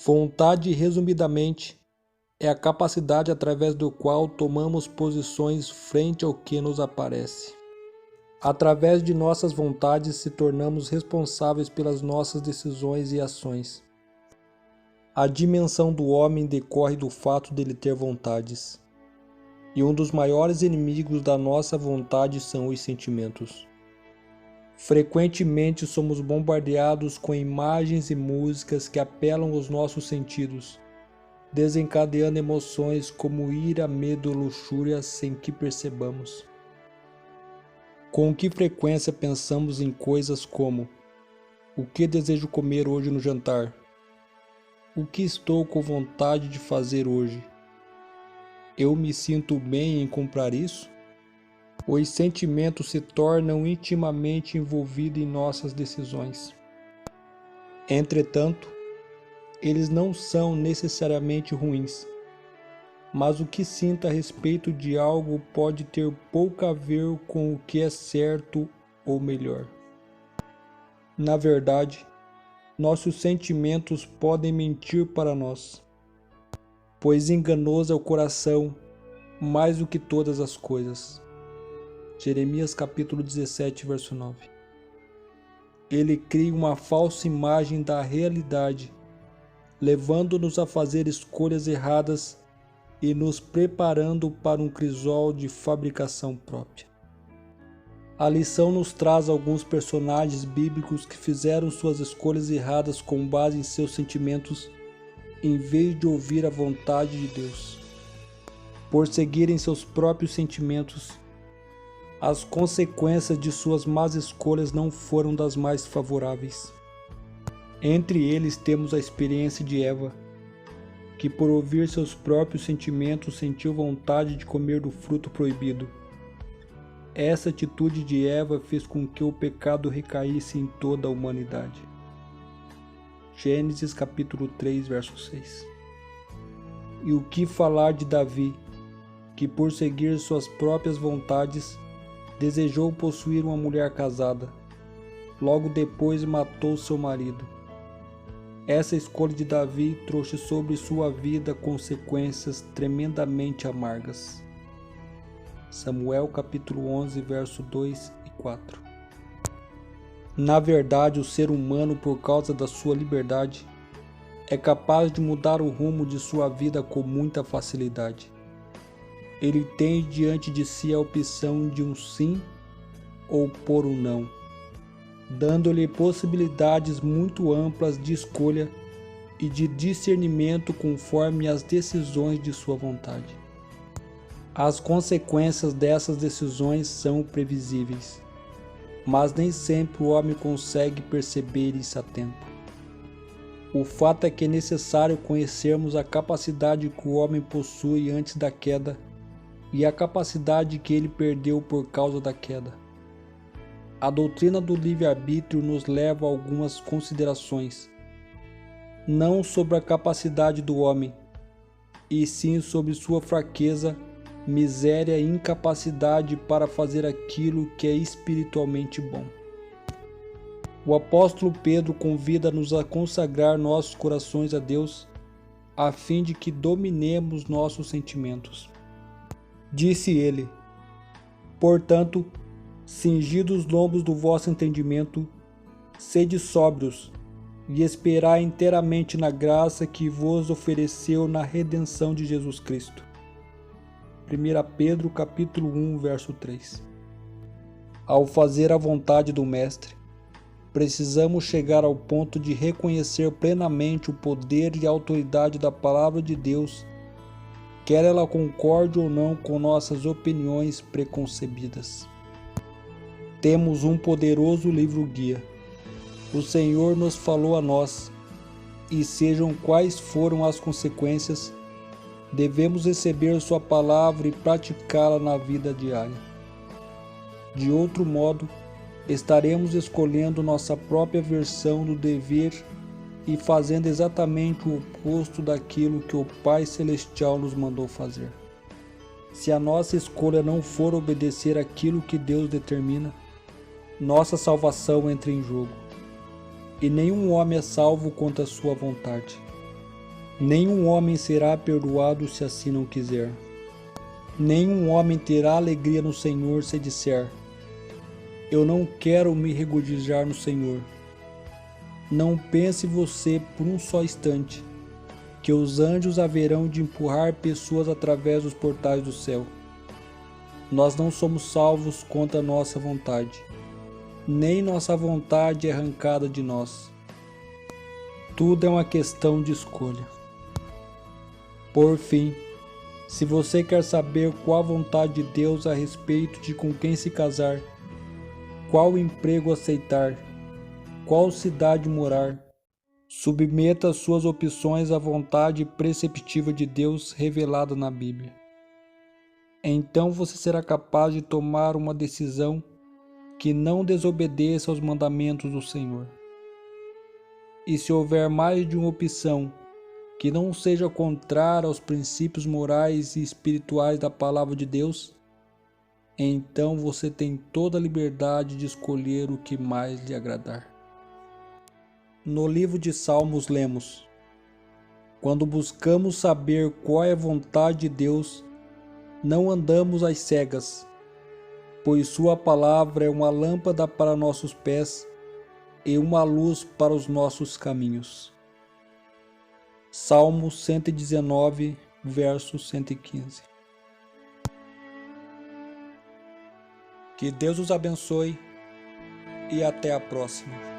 Vontade, resumidamente, é a capacidade através do qual tomamos posições frente ao que nos aparece. Através de nossas vontades se tornamos responsáveis pelas nossas decisões e ações. A dimensão do homem decorre do fato dele ter vontades. E um dos maiores inimigos da nossa vontade são os sentimentos. Frequentemente somos bombardeados com imagens e músicas que apelam aos nossos sentidos, desencadeando emoções como ira, medo, luxúria sem que percebamos. Com que frequência pensamos em coisas como: o que desejo comer hoje no jantar? O que estou com vontade de fazer hoje? Eu me sinto bem em comprar isso? Os sentimentos se tornam intimamente envolvidos em nossas decisões. Entretanto, eles não são necessariamente ruins, mas o que sinta a respeito de algo pode ter pouco a ver com o que é certo ou melhor. Na verdade, nossos sentimentos podem mentir para nós, pois enganoso é o coração mais do que todas as coisas. Jeremias capítulo 17, verso 9. Ele cria uma falsa imagem da realidade, levando-nos a fazer escolhas erradas e nos preparando para um crisol de fabricação própria. A lição nos traz alguns personagens bíblicos que fizeram suas escolhas erradas com base em seus sentimentos, em vez de ouvir a vontade de Deus. Por seguirem seus próprios sentimentos, as consequências de suas más escolhas não foram das mais favoráveis. Entre eles temos a experiência de Eva, que por ouvir seus próprios sentimentos sentiu vontade de comer do fruto proibido. Essa atitude de Eva fez com que o pecado recaísse em toda a humanidade. Gênesis capítulo 3, verso 6. E o que falar de Davi, que por seguir suas próprias vontades, desejou possuir uma mulher casada. Logo depois matou seu marido. Essa escolha de Davi trouxe sobre sua vida consequências tremendamente amargas. Samuel capítulo 11, verso 2 e 4. Na verdade, o ser humano, por causa da sua liberdade, é capaz de mudar o rumo de sua vida com muita facilidade. Ele tem diante de si a opção de um sim ou por um não, dando-lhe possibilidades muito amplas de escolha e de discernimento conforme as decisões de sua vontade. As consequências dessas decisões são previsíveis, mas nem sempre o homem consegue perceber isso a tempo. O fato é que é necessário conhecermos a capacidade que o homem possui antes da queda e a capacidade que ele perdeu por causa da queda. A doutrina do livre-arbítrio nos leva a algumas considerações, não sobre a capacidade do homem, e sim sobre sua fraqueza, miséria e incapacidade para fazer aquilo que é espiritualmente bom. O apóstolo Pedro convida-nos a consagrar nossos corações a Deus, a fim de que dominemos nossos sentimentos. Disse ele: portanto, cingidos os lombos do vosso entendimento, sede sóbrios, e esperai inteiramente na graça que vos ofereceu na redenção de Jesus Cristo. 1 Pedro capítulo 1, verso 3. Ao fazer a vontade do Mestre, precisamos chegar ao ponto de reconhecer plenamente o poder e a autoridade da Palavra de Deus, quer ela concorde ou não com nossas opiniões preconcebidas. Temos um poderoso livro-guia. O Senhor nos falou a nós, e sejam quais foram as consequências, devemos receber sua palavra e praticá-la na vida diária. De outro modo, estaremos escolhendo nossa própria versão do dever e fazendo exatamente o oposto daquilo que o Pai Celestial nos mandou fazer. Se a nossa escolha não for obedecer aquilo que Deus determina, nossa salvação entra em jogo. E nenhum homem é salvo contra a sua vontade. Nenhum homem será perdoado se assim não quiser. Nenhum homem terá alegria no Senhor se disser: eu não quero me regozijar no Senhor. Não pense você por um só instante que os anjos haverão de empurrar pessoas através dos portais do céu. Nós não somos salvos contra nossa vontade, nem nossa vontade é arrancada de nós. Tudo é uma questão de escolha. Por fim, se você quer saber qual a vontade de Deus a respeito de com quem se casar, qual emprego aceitar, qual cidade morar, submeta suas opções à vontade preceptiva de Deus revelada na Bíblia. Então você será capaz de tomar uma decisão que não desobedeça aos mandamentos do Senhor. E se houver mais de uma opção que não seja contrária aos princípios morais e espirituais da Palavra de Deus, então você tem toda a liberdade de escolher o que mais lhe agradar. No livro de Salmos lemos: quando buscamos saber qual é a vontade de Deus, não andamos às cegas, pois sua palavra é uma lâmpada para nossos pés e uma luz para os nossos caminhos. Salmo 119, verso 115. Que Deus os abençoe e até a próxima.